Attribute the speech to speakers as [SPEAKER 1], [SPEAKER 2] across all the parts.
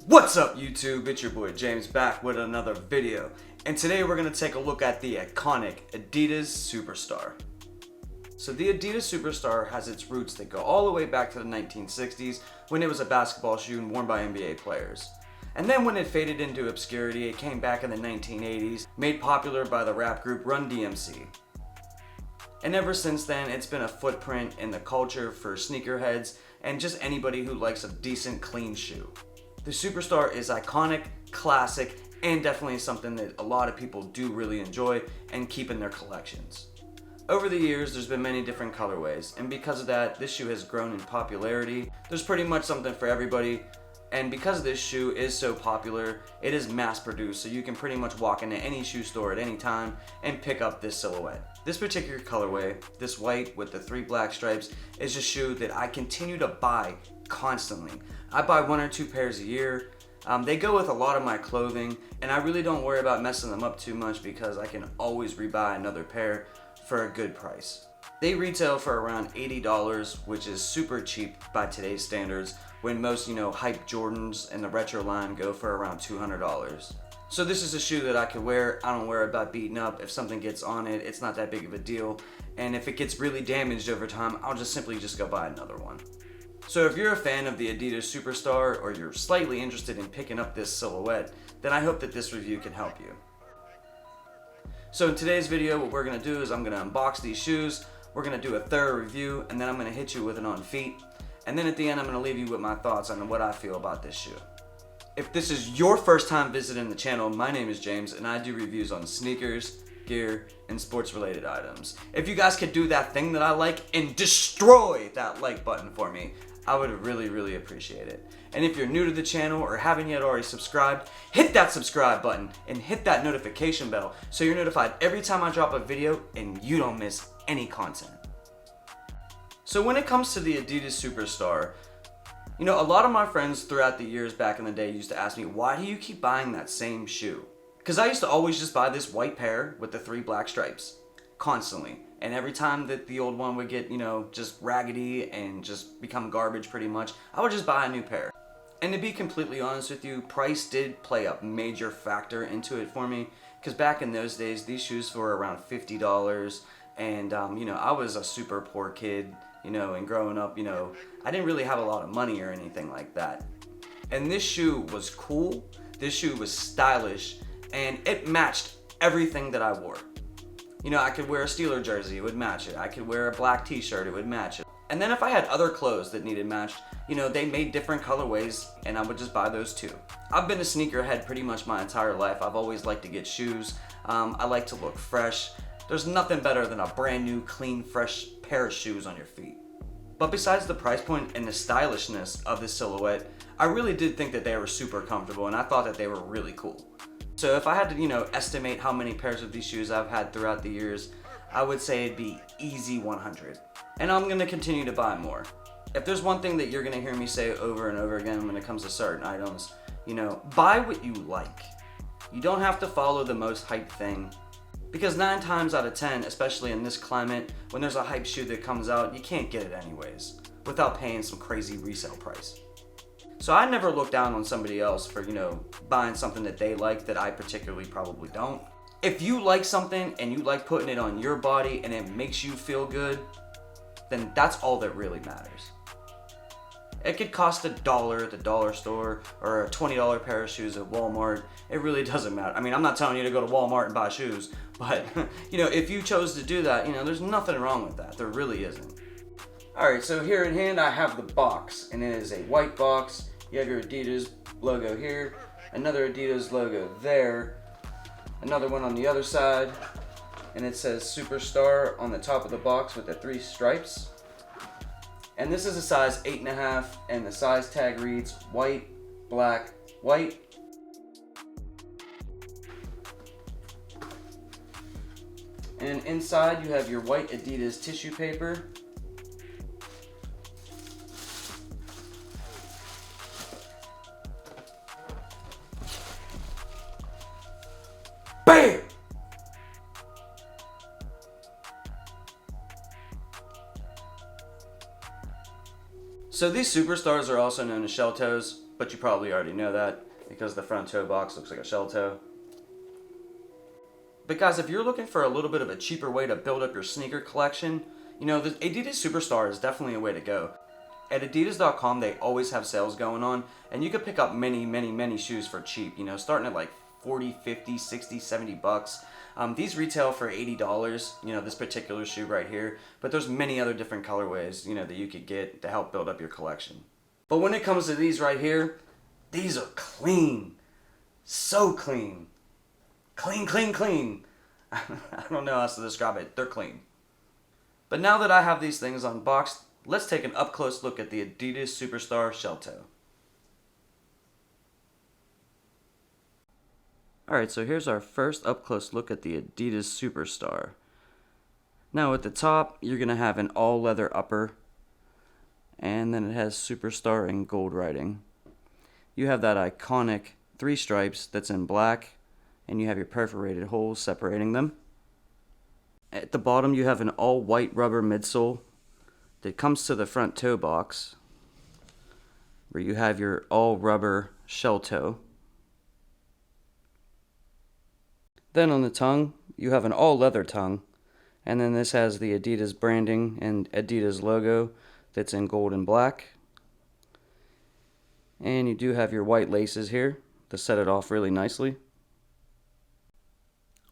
[SPEAKER 1] What's up YouTube? It's your boy James back with another video, and today we're going to take a look at the iconic Adidas Superstar. So the Adidas Superstar has its roots that go all the way back to the 1960s when it was a basketball shoe worn by NBA players. And then when it faded into obscurity, it came back in the 1980s, made popular by the rap group Run DMC. And ever since then, it's been a footprint in the culture for sneakerheads and just anybody who likes a decent, clean shoe. The Superstar is iconic, classic, and definitely something that a lot of people do really enjoy and keep in their collections. Over the years, there's been many different colorways, and because of that, this shoe has grown in popularity. There's pretty much something for everybody, and because this shoe is so popular, it is mass produced, so you can pretty much walk into any shoe store at any time and pick up this silhouette. This particular colorway, this white with the 3 black stripes, is a shoe that I continue to buy constantly. I buy 1 or 2 pairs a year. They go with a lot of my clothing, and I really don't worry about messing them up too much because I can always rebuy another pair for a good price. They retail for around $80, which is super cheap by today's standards, when most, hype Jordans and the retro line go for around $200. So this is a shoe that I could wear. I don't worry about beating up. If something gets on it, it's not that big of a deal. And if it gets really damaged over time, I'll just simply go buy another one. So if you're a fan of the Adidas Superstar, or you're slightly interested in picking up this silhouette, then I hope that this review can help you. So in today's video, what we're going to do is I'm going to unbox these shoes, we're going to do a thorough review, and then I'm going to hit you with it on feet. And then at the end, I'm going to leave you with my thoughts on what I feel about this shoe. If this is your first time visiting the channel, my name is James, and I do reviews on sneakers, gear, and sports related items. If you guys could do that thing that I like and destroy that like button for me, I would really appreciate it. And if you're new to the channel or haven't yet already subscribed, hit that subscribe button and hit that notification bell so you're notified every time I drop a video and you don't miss any content. So when it comes to the Adidas Superstar, a lot of my friends throughout the years back in the day used to ask me, why do you keep buying that same shoe? Because I used to always just buy this white pair with the 3 black stripes, constantly. And every time that the old one would get, just raggedy and just become garbage pretty much, I would just buy a new pair. And to be completely honest with you, price did play a major factor into it for me. Because back in those days, these shoes were around $50. And, I was a super poor kid, and growing up, I didn't really have a lot of money or anything like that. And this shoe was cool, this shoe was stylish, and it matched everything that I wore. I could wear a Steeler jersey, it would match it. I could wear a black t-shirt, it would match it. And then if I had other clothes that needed matched, they made different colorways, and I would just buy those too. I've been a sneakerhead pretty much my entire life. I've always liked to get shoes. I like to look fresh. There's nothing better than a brand new, clean, fresh pair of shoes on your feet. But besides the price point and the stylishness of this silhouette, I really did think that they were super comfortable, and I thought that they were really cool. So if I had to, estimate how many pairs of these shoes I've had throughout the years, I would say it'd be easy 100. And I'm going to continue to buy more. If there's one thing that you're going to hear me say over and over again when it comes to certain items, buy what you like. You don't have to follow the most hype thing. Because 9 times out of 10, especially in this climate, when there's a hype shoe that comes out, you can't get it anyways, without paying some crazy resale price. So I never look down on somebody else for, buying something that they like that I particularly probably don't. If you like something and you like putting it on your body and it makes you feel good, then that's all that really matters. It could cost $1 at the dollar store or a $20 pair of shoes at Walmart. It really doesn't matter. I mean, I'm not telling you to go to Walmart and buy shoes, but if you chose to do that, there's nothing wrong with that. There really isn't. Alright, so here in hand I have the box, and it is a white box. You have your Adidas logo here, another Adidas logo there, another one on the other side, and it says Superstar on the top of the box with the 3 stripes. And this is a size 8.5, and the size tag reads white, black, white. And inside you have your white Adidas tissue paper. BAM! So these Superstars are also known as shell toes. but you probably already know that because the front toe box looks like a shell toe. But guys, if you're looking for a little bit of a cheaper way to build up your sneaker collection, you know, the Adidas Superstar is definitely a way to go. At Adidas.com, they always have sales going on, and you can pick up many shoes for cheap, you know, starting at like 40, 50, 60, 70 bucks. These retail for $80, you know, this particular shoe right here, but there's many other different colorways, you know, that you could get to help build up your collection. But when it comes to these right here, these are clean. So clean. Clean. I don't know how else to describe it. They're clean. But now that I have these things unboxed, let's take an up-close look at the Adidas Superstar shell toe. Alright, so here's our first up-close look at the Adidas Superstar. Now at the top, you're going to have an all-leather upper, and then it has Superstar in gold writing. You have that iconic 3 stripes that's in black, and you have your perforated holes separating them. At the bottom, you have an all-white rubber midsole that comes to the front toe box, where you have your all-rubber shell toe. Then on the tongue, you have an all-leather tongue, and then this has the Adidas branding and Adidas logo that's in gold and black. And you do have your white laces here to set it off really nicely.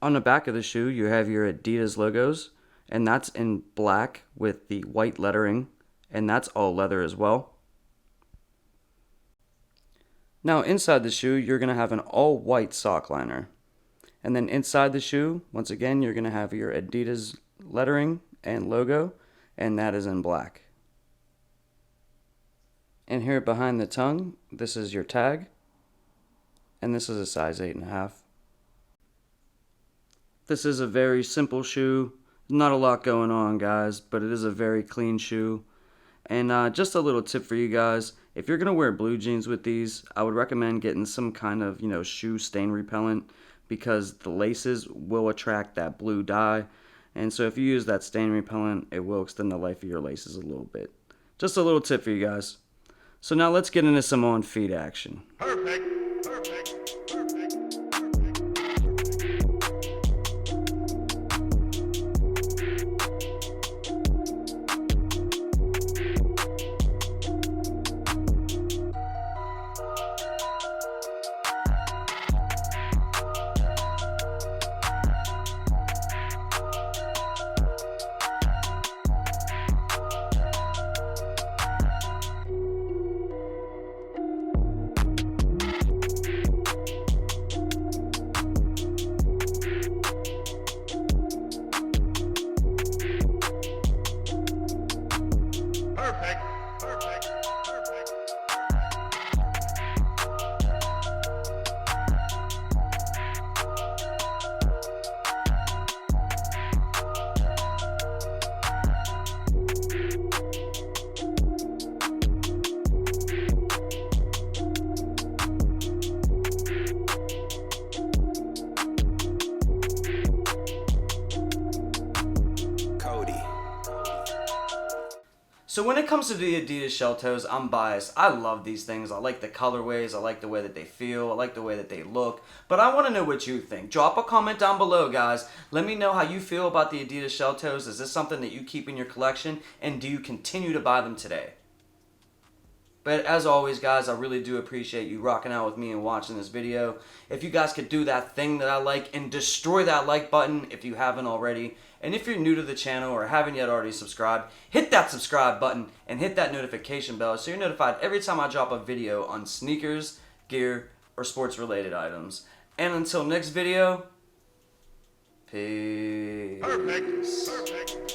[SPEAKER 1] On the back of the shoe, you have your Adidas logos, and that's in black with the white lettering, and that's all leather as well. Now inside the shoe, you're going to have an all white sock liner. And then inside the shoe, once again, you're going to have your Adidas lettering and logo, and that is in black. And here behind the tongue, this is your tag, and this is a size 8.5. This is a very simple shoe. Not a lot going on, guys, but it is a very clean shoe. And just a little tip for you guys, if you're going to wear blue jeans with these, I would recommend getting some kind of, you know, shoe stain repellent, because the laces will attract that blue dye. And so if you use that stain repellent, it will extend the life of your laces a little bit. Just a little tip for you guys. So now let's get into some on feet action.
[SPEAKER 2] Perfect.
[SPEAKER 1] So when it comes to the Adidas shell toes, I'm biased. I love these things. I like the colorways. I like the way that they feel. I like the way that they look. But I want to know what you think. Drop a comment down below, guys. Let me know how you feel about the Adidas shell toes. Is this something that you keep in your collection? And do you continue to buy them today? But as always, guys, I really do appreciate you rocking out with me and watching this video. If you guys could do that thing that I like and destroy that like button if you haven't already. And if you're new to the channel or haven't yet already subscribed, hit that subscribe button and hit that notification bell so you're notified every time I drop a video on sneakers, gear, or sports related items. And until next video, peace.
[SPEAKER 2] Perfect.